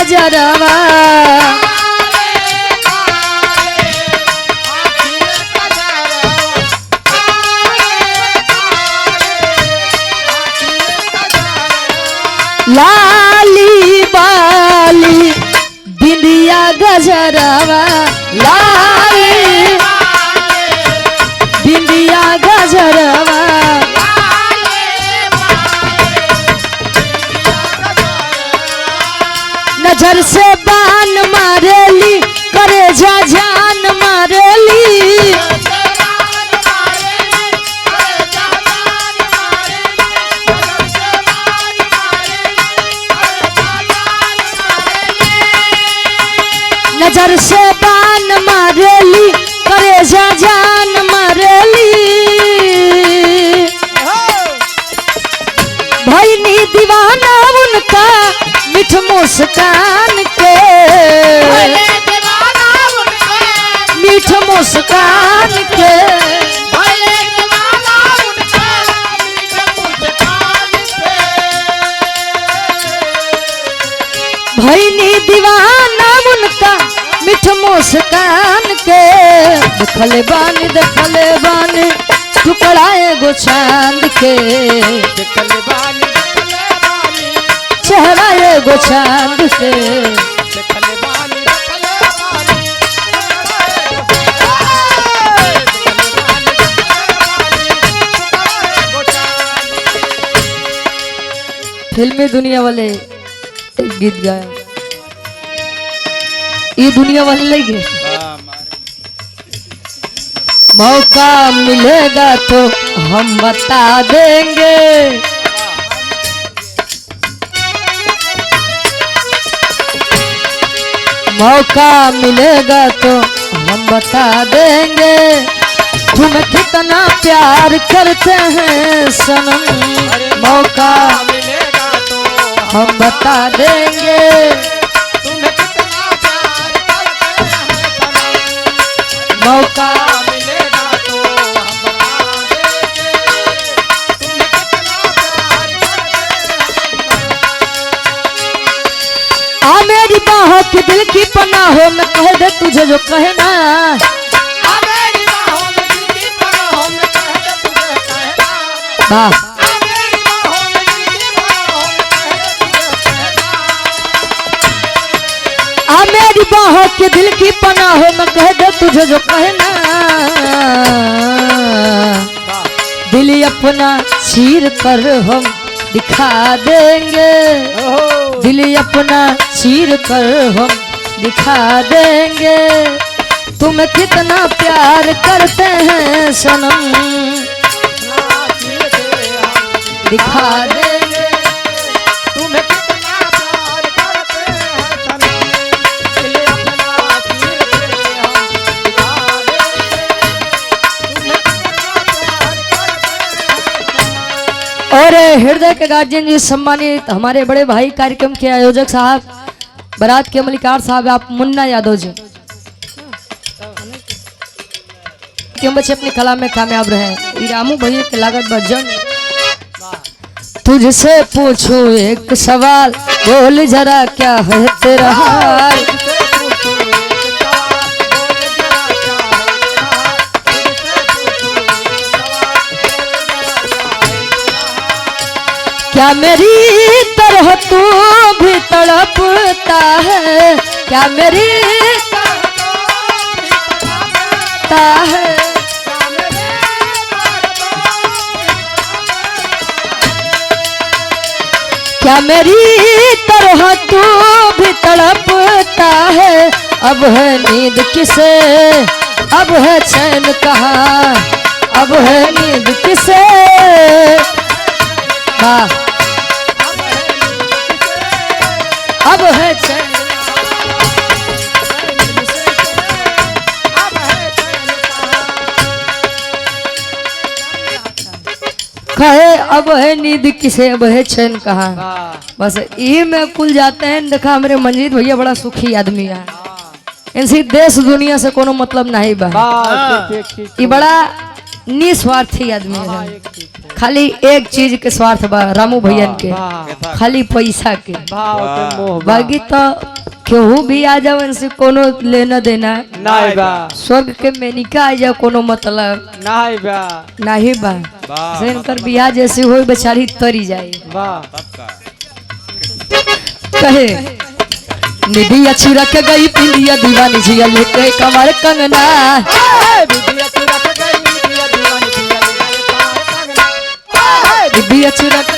कजरवा लाली बाली बिंदिया गजरवा लाली बिंदिया गजरवा नजर से बान मारेली करे जा जान मारेली नजर से बान मारेली करे जा जान मारेली भईनी दीवाना उनका मिठ मुस्कान के मीठ मुस्कान के भईनी दीवाना उनका मिठ मुस्कान के देखले बानी टुकड़ा एगो चांद के चेहरा एगो चांद के फिल्मी दुनिया वाले गीत गाया ये दुनिया वाले लगे मौका मिलेगा तो हम बता देंगे मौका मिलेगा तो हम बता देंगे तुम्हें कितना प्यार करते हैं सनम मौका मिलेगा तो हम बता देंगे तुम्हें कितना प्यार करते हैं सनम मौका मिलेगा तो हम बता देंगे तुम्हें कितना प्यार करते हैं मेरी बाहों के दिल की पनाह हो मैं कह दे तुझे जो कहे ना मेरी बाहों में दिल की पनाह हो मैं कह दे तुझे कहे ना मेरी बाहों में दिल की पनाह हो मैं कह दे तुझे कहे ना मेरी बाहों के दिल की पनाह हो मैं कह दे तुझे जो कहे ना दिल अपना चीर कर हम दिखा देंगे दिल अपना चीर कर हम दिखा देंगे तुम्हें कितना प्यार करते हैं सनम दिखा देंगे तुम्हें कितना प्यार करते हैं सनम दिल अपना चीर कर हम दिखा देंगे और हृदय के गार्जियन जी सम्मानित हमारे बड़े भाई कार्यक्रम के आयोजक साहब बारात के मलिकार साहब आप मुन्ना यादव जी क्यों बच्चे अपनी कला में कामयाब रहे रामू भैया की लागत बजन तुझसे पूछूं एक सवाल बोल जरा क्या है तेरा हाल क्या मेरी तरह तू भी तड़पता है क्या मेरी तड़पता है क्या मेरी तरह तू भी तड़पता है अब है नींद किसे अब है चैन कहाँ अब है नींद किसे अब है चैन कहे अब है नींद किसे अब है चैन कहाँ बस ये में कुल जाते हैं देखा मेरे मंजीत भैया बड़ा सुखी आदमी है इनसे देश दुनिया से कोनो मतलब नहीं बा ये बड़ा निस्वार्थी आदमी है, खाली एक चीज के स्वार्थ बा रामू भैया के, खाली पैसा के। बाकी तो केहू भी आ जाओ से कोनो लेना देना नहीं बा, स्वर्ग के मेनिका आ जाओ कोनो मतलब नहीं बा, नहीं बा। इनकर बियाह जैसे हो बेचारी तरी जाए। कहे निधिया चुरा के गई पिंडिया दीवानी झिया लेके कमर कंगना, निधिया चुरा के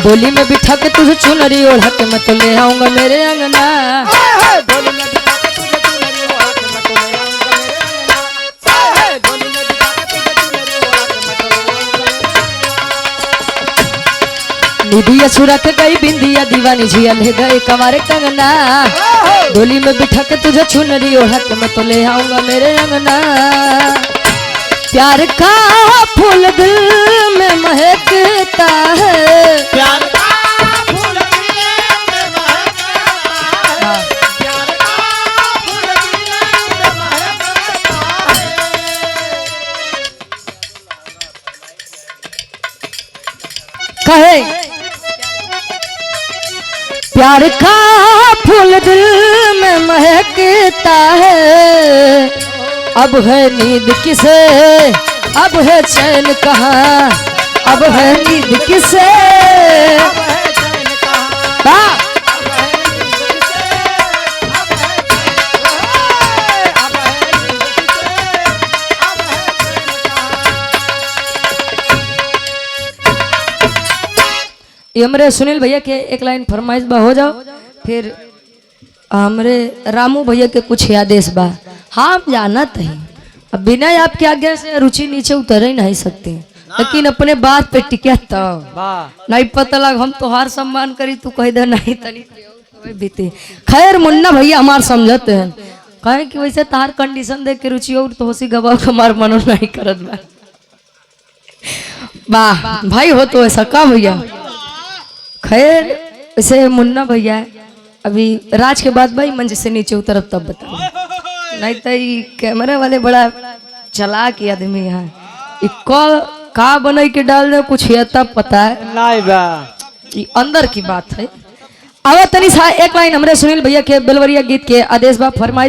डोली में बिठा के तुझे चुनरी ओढ़ा के मैं तो ले आऊंगा मेरे अंगना। निधिया चुरा के गई बिंदिया दीवानी झिया ले गए कमारे कंगना, डोली में बिठा के तुझे चुनरी ओढ़ा के मैं तो ले आऊंगा मेरे अंगना। प्यार का फूल दिल में महकता है, प्यार का फूल दिल में महकता है, प्यार का फूल दिल में महकता है। कहे प्यार का फूल दिल में महकता है, अब है नींद किसे अब है चैन कहाँ, अब है नींद किसे हमरे सुनील भैया के एक लाइन फरमाइश बा हो जाओ, फिर हमरे रामू भैया के कुछ आदेश बा। हम जानत हैं अब बिना आपके आज्ञा से रुचि नीचे उतर ही नहीं सकते, लेकिन अपने बात पे टिके तो नहीं पता लग हम तोहार सम्मान करी तू कह दे नहीं तनी बीते। खैर मुन्ना भैया हमार समझते हैं, कहे कि वैसे तार कंडीशन देख के रुचि और तो होशी गवा हमार मनो नहीं करत बा। वाह भाई हो तो ऐसा का भैया। खैर वैसे मुन्ना भैया अभी राज के बाद भाई मंच से नीचे उतरब तब बताओ, नहीं तो कैमरे वाले बड़ा चालाक आदमी है, का बने के डाल दे कुछ है तब पता है नहीं बा, ये अंदर की बात है। अब तनी सा एक लाइन हमरे सुनील भैया के बेलवरिया गीत के आदेश बा फरमाई।